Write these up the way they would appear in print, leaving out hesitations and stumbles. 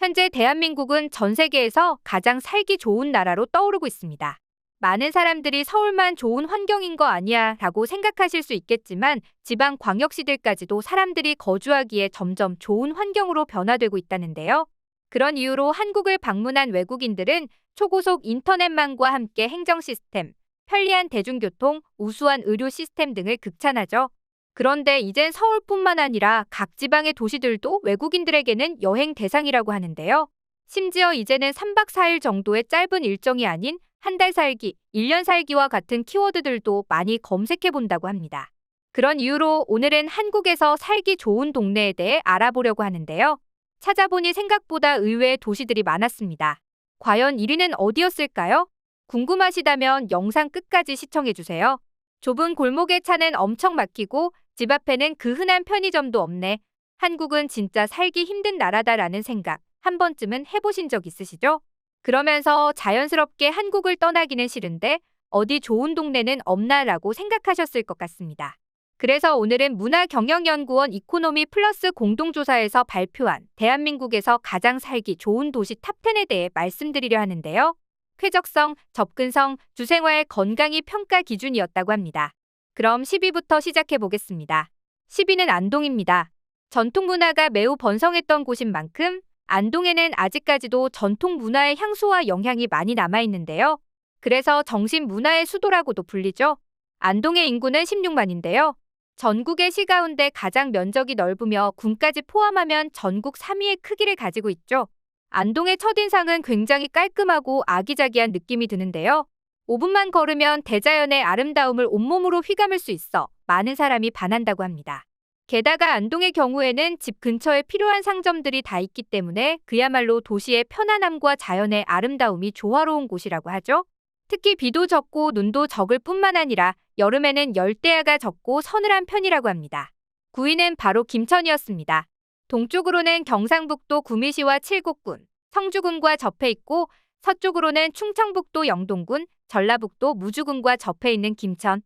현재 대한민국은 전 세계에서 가장 살기 좋은 나라로 떠오르고 있습니다. 많은 사람들이 서울만 좋은 환경인 거 아니야 라고 생각하실 수 있겠지만 지방 광역시들까지도 사람들이 거주하기에 점점 좋은 환경으로 변화되고 있다는데요. 그런 이유로 한국을 방문한 외국인들은 초고속 인터넷망과 함께 행정 시스템, 편리한 대중교통, 우수한 의료 시스템 등을 극찬하죠. 그런데 이젠 서울뿐만 아니라 각 지방의 도시들도 외국인들에게는 여행 대상이라고 하는데요. 심지어 이제는 3박 4일 정도의 짧은 일정이 아닌 한 달 살기, 1년 살기와 같은 키워드들도 많이 검색해 본다고 합니다. 그런 이유로 오늘은 한국에서 살기 좋은 동네에 대해 알아보려고 하는데요. 찾아보니 생각보다 의외의 도시들이 많았습니다. 과연 1위는 어디였을까요? 궁금하시다면 영상 끝까지 시청해주세요. 좁은 골목의 차는 엄청 막히고 집 앞에는 그 흔한 편의점도 없네. 한국은 진짜 살기 힘든 나라다라는 생각 한 번쯤은 해보신 적 있으시죠? 그러면서 자연스럽게 한국을 떠나기는 싫은데 어디 좋은 동네는 없나라고 생각하셨을 것 같습니다. 그래서 오늘은 문화경영연구원 이코노미 플러스 공동조사에서 발표한 대한민국에서 가장 살기 좋은 도시 탑10에 대해 말씀드리려 하는데요. 쾌적성, 접근성, 주생활, 건강이 평가 기준이었다고 합니다. 그럼 10위부터 시작해 보겠습니다. 10위는 안동입니다. 전통 문화가 매우 번성했던 곳인 만큼 안동에는 아직까지도 전통 문화의 향수와 영향이 많이 남아있는데요. 그래서 정신 문화의 수도라고도 불리죠. 안동의 인구는 16만인데요. 전국의 시 가운데 가장 면적이 넓으며 군까지 포함하면 전국 3위의 크기를 가지고 있죠. 안동의 첫인상은 굉장히 깔끔하고 아기자기한 느낌이 드는데요. 5분만 걸으면 대자연의 아름다움을 온몸으로 휘감을 수 있어 많은 사람이 반한다고 합니다. 게다가 안동의 경우에는 집 근처에 필요한 상점들이 다 있기 때문에 그야말로 도시의 편안함과 자연의 아름다움이 조화로운 곳이라고 하죠. 특히 비도 적고 눈도 적을 뿐만 아니라 여름에는 열대야가 적고 서늘한 편이라고 합니다. 9위는 바로 김천이었습니다. 동쪽으로는 경상북도 구미시와 칠곡군, 성주군과 접해 있고 서쪽으로는 충청북도 영동군, 전라북도 무주군과 접해 있는 김천.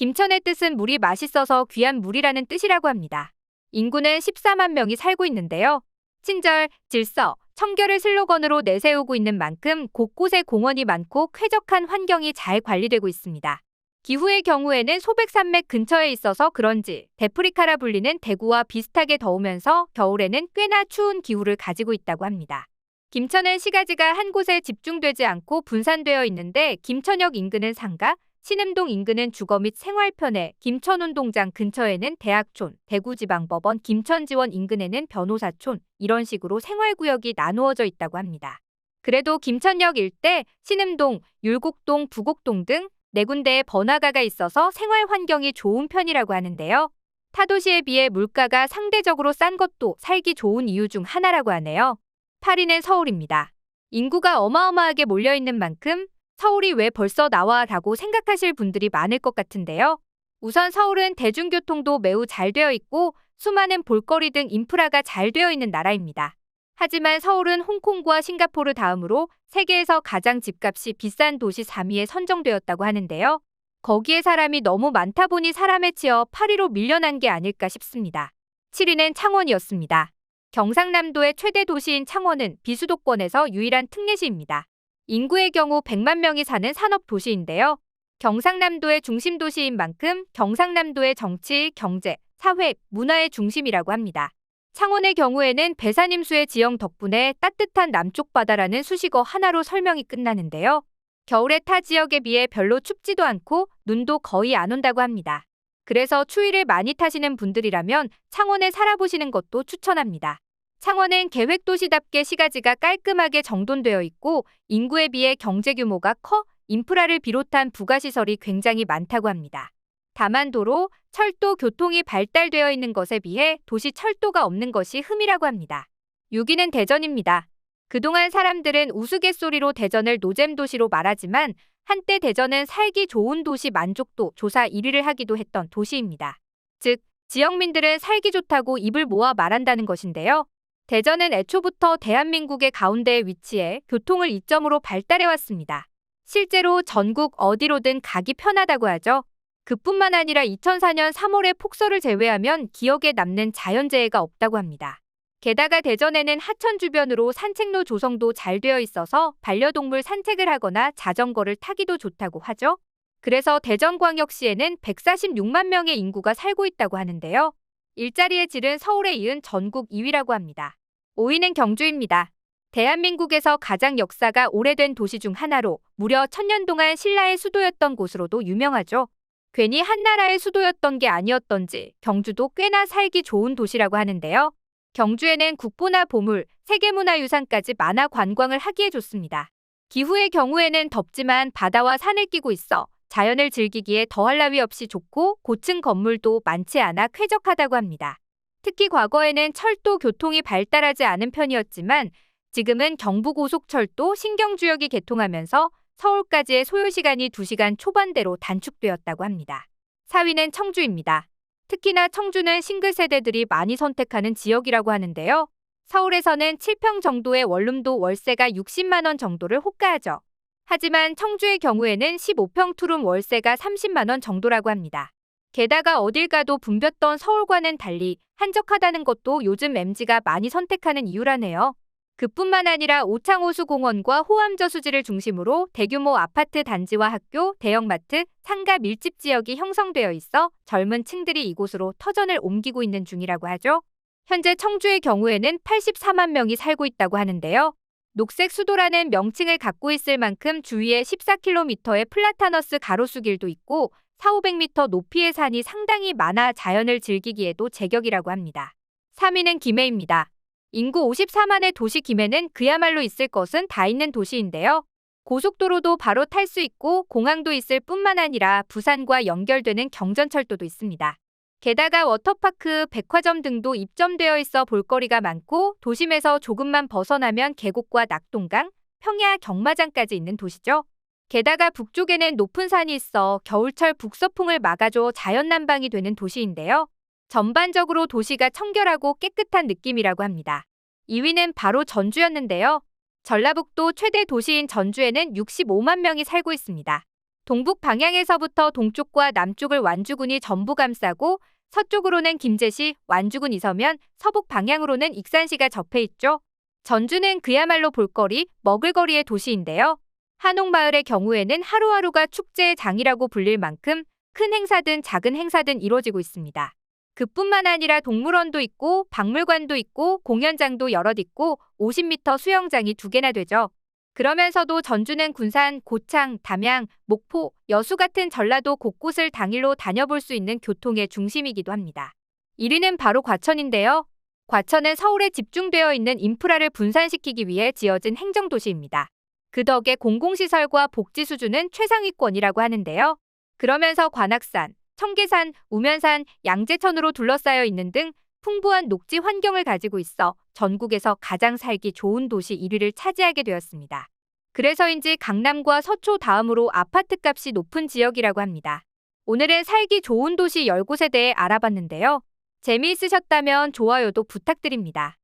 김천의 뜻은 물이 맛있어서 귀한 물이라는 뜻이라고 합니다. 인구는 14만 명이 살고 있는데요. 친절, 질서, 청결을 슬로건으로 내세우고 있는 만큼 곳곳에 공원이 많고 쾌적한 환경이 잘 관리되고 있습니다. 기후의 경우에는 소백산맥 근처에 있어서 그런지 데프리카라 불리는 대구와 비슷하게 더우면서 겨울에는 꽤나 추운 기후를 가지고 있다고 합니다. 김천은 시가지가 한 곳에 집중되지 않고 분산되어 있는데 김천역 인근은 상가, 신음동 인근은 주거 및 생활편에, 김천운동장 근처에는 대학촌, 대구지방법원 김천지원 인근에는 변호사촌, 이런 식으로 생활구역이 나누어져 있다고 합니다. 그래도 김천역 일대, 신음동, 율곡동, 부곡동 등 4군데의 번화가가 있어서 생활 환경이 좋은 편이라고 하는데요. 타 도시에 비해 물가가 상대적으로 싼 것도 살기 좋은 이유 중 하나라고 하네요. 8위는 서울입니다. 인구가 어마어마하게 몰려있는 만큼 서울이 왜 벌써 나와 라고 생각하실 분들이 많을 것 같은데요. 우선 서울은 대중교통도 매우 잘 되어 있고 수많은 볼거리 등 인프라가 잘 되어 있는 나라입니다. 하지만 서울은 홍콩과 싱가포르 다음으로 세계에서 가장 집값이 비싼 도시 3위에 선정되었다고 하는데요. 거기에 사람이 너무 많다 보니 사람에 치여 8위로 밀려난 게 아닐까 싶습니다. 7위는 창원이었습니다. 경상남도의 최대 도시인 창원은 비수도권에서 유일한 특례시입니다. 인구의 경우 100만 명이 사는 산업도시인데요. 경상남도의 중심 도시인 만큼 경상남도의 정치, 경제, 사회, 문화의 중심이라고 합니다. 창원의 경우에는 배산임수의 지형 덕분에 따뜻한 남쪽 바다라는 수식어 하나로 설명이 끝나는데요. 겨울에 타 지역에 비해 별로 춥지도 않고 눈도 거의 안 온다고 합니다. 그래서 추위를 많이 타시는 분들이라면 창원에 살아보시는 것도 추천합니다. 창원은 계획도시답게 시가지가 깔끔하게 정돈되어 있고 인구에 비해 경제 규모가 커 인프라를 비롯한 부가시설이 굉장히 많다고 합니다. 다만 도로, 철도, 교통이 발달되어 있는 것에 비해 도시 철도가 없는 것이 흠이라고 합니다. 6위는 대전입니다. 그동안 사람들은 우스갯소리로 대전을 노잼도시로 말하지만 한때 대전은 살기 좋은 도시 만족도 조사 1위를 하기도 했던 도시입니다. 즉, 지역민들은 살기 좋다고 입을 모아 말한다는 것인데요. 대전은 애초부터 대한민국의 가운데에 위치해 교통을 이점으로 발달해왔습니다. 실제로 전국 어디로든 가기 편하다고 하죠. 그뿐만 아니라 2004년 3월의 폭설을 제외하면 기억에 남는 자연재해가 없다고 합니다. 게다가 대전에는 하천 주변으로 산책로 조성도 잘 되어 있어서 반려동물 산책을 하거나 자전거를 타기도 좋다고 하죠. 그래서 대전광역시에는 146만 명의 인구가 살고 있다고 하는데요. 일자리의 질은 서울에 이은 전국 2위라고 합니다. 5위는 경주입니다. 대한민국에서 가장 역사가 오래된 도시 중 하나로 무려 1000년 동안 신라의 수도였던 곳으로도 유명하죠. 괜히 한나라의 수도였던 게 아니었던지 경주도 꽤나 살기 좋은 도시라고 하는데요. 경주에는 국보나 보물, 세계문화유산까지 많아 관광을 하기에 좋습니다. 기후의 경우에는 덥지만 바다와 산을 끼고 있어 자연을 즐기기에 더할 나위 없이 좋고 고층 건물도 많지 않아 쾌적하다고 합니다. 특히 과거에는 철도 교통이 발달하지 않은 편이었지만 지금은 경부고속철도 신경주역이 개통하면서 서울까지의 소요시간이 2시간 초반대로 단축되었다고 합니다. 4위는 청주입니다. 특히나 청주는 싱글 세대들이 많이 선택하는 지역이라고 하는데요. 서울에서는 7평 정도의 원룸도 월세가 60만 원 정도를 호가하죠. 하지만 청주의 경우에는 15평 투룸 월세가 30만 원 정도라고 합니다. 게다가 어딜 가도 붐볐던 서울과는 달리 한적하다는 것도 요즘 MZ가 많이 선택하는 이유라네요. 그뿐만 아니라 오창호수공원과 호암저수지를 중심으로 대규모 아파트 단지와 학교, 대형마트, 상가 밀집 지역이 형성되어 있어 젊은 층들이 이곳으로 터전을 옮기고 있는 중이라고 하죠. 현재 청주의 경우에는 84만 명이 살고 있다고 하는데요. 녹색 수도라는 명칭을 갖고 있을 만큼 주위에 14km의 플라타너스 가로수길도 있고 4,500m 높이의 산이 상당히 많아 자연을 즐기기에도 제격이라고 합니다. 3위는 김해입니다. 인구 54만의 도시 김해는 그야말로 있을 것은 다 있는 도시인데요. 고속도로도 바로 탈 수 있고 공항도 있을 뿐만 아니라 부산과 연결되는 경전철도도 있습니다. 게다가 워터파크, 백화점 등도 입점되어 있어 볼거리가 많고 도심에서 조금만 벗어나면 계곡과 낙동강, 평야 경마장까지 있는 도시죠. 게다가 북쪽에는 높은 산이 있어 겨울철 북서풍을 막아줘 자연난방이 되는 도시인데요. 전반적으로 도시가 청결하고 깨끗한 느낌이라고 합니다. 2위는 바로 전주였는데요. 전라북도 최대 도시인 전주에는 65만 명이 살고 있습니다. 동북 방향에서부터 동쪽과 남쪽을 완주군이 전부 감싸고 서쪽으로는 김제시, 완주군 이서면, 서북 방향으로는 익산시가 접해 있죠. 전주는 그야말로 볼거리, 먹을거리의 도시인데요. 한옥마을의 경우에는 하루하루가 축제의 장이라고 불릴 만큼 큰 행사든 작은 행사든 이루어지고 있습니다. 그뿐만 아니라 동물원도 있고 박물관도 있고 공연장도 여럿 있고 50m 수영장이 2개나 되죠. 그러면서도 전주는 군산, 고창, 담양, 목포, 여수 같은 전라도 곳곳을 당일로 다녀볼 수 있는 교통의 중심이기도 합니다. 1위는 바로 과천인데요. 과천은 서울에 집중되어 있는 인프라를 분산시키기 위해 지어진 행정도시입니다. 그 덕에 공공시설과 복지 수준은 최상위권이라고 하는데요. 그러면서 관악산, 청계산, 우면산, 양재천으로 둘러싸여 있는 등 풍부한 녹지 환경을 가지고 있어 전국에서 가장 살기 좋은 도시 1위를 차지하게 되었습니다. 그래서인지 강남과 서초 다음으로 아파트값이 높은 지역이라고 합니다. 오늘은 살기 좋은 도시 10곳에 대해 알아봤는데요. 재미있으셨다면 좋아요도 부탁드립니다.